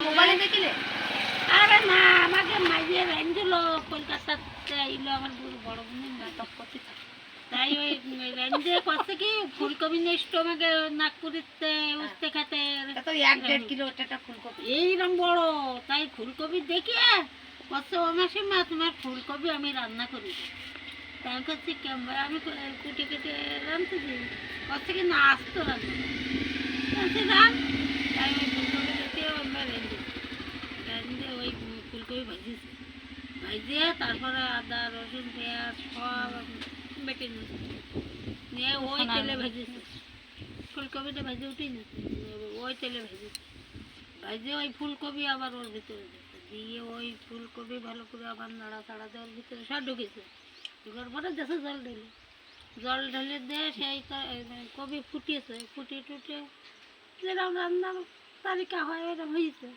মোবাইলে দেখিলে? আরে না, আমাকে মাইয়ে রেঞ্জলো কলকাতাতে আইলো আমার বড় বোনের নাটক করতে থাকে। তাই ওই রেঞ্জে করছে কি ফুলকপি নেক্সট আমাকে নাগপুরিতে উঠতে খাতে তা তো 1-1.5 কিলো একটা ফুলকপি। এইরকম বড়। তাই ফুলকপি দেখিয়ে বলছে ও মাসিমা তোমার ফুলকপি আমি রান্না করি। তাই আমি করছি কেমন আমি কুটে কেটে রাঁধতে দিই। করছে কি না আসতো রান্না রান। তাই ওই ফুলকপি দেখে আমরা রেঞ্জে রেঞ্জে ওই ফুলকপি ভাজিয়েছি। ভাজিয়ে তারপরে আদা রসুন পেঁয়াজ সব বেটে নিয়েছি, নিয়ে ওই তেলে ভেজেছি। ফুলকপিটা ভেজে উঠেই না ওই তেলে ভেজেছি। ভাজে ওই ফুলকপি আবার ওর ভিতরে দিয়ে ওই ফুলকপি ভালো করে আবার নাড়া চাড়া দিয়ে ওর ভিতরে সব ঢুকেছে। ঢুকার পরে দেশে জল ঢেলে দিয়ে সেই কপি ফুটিয়েছে। ফুটিয়ে টুটিয়ে যেরকম রান্নার তালিকা হয় ওরকম হয়েছে।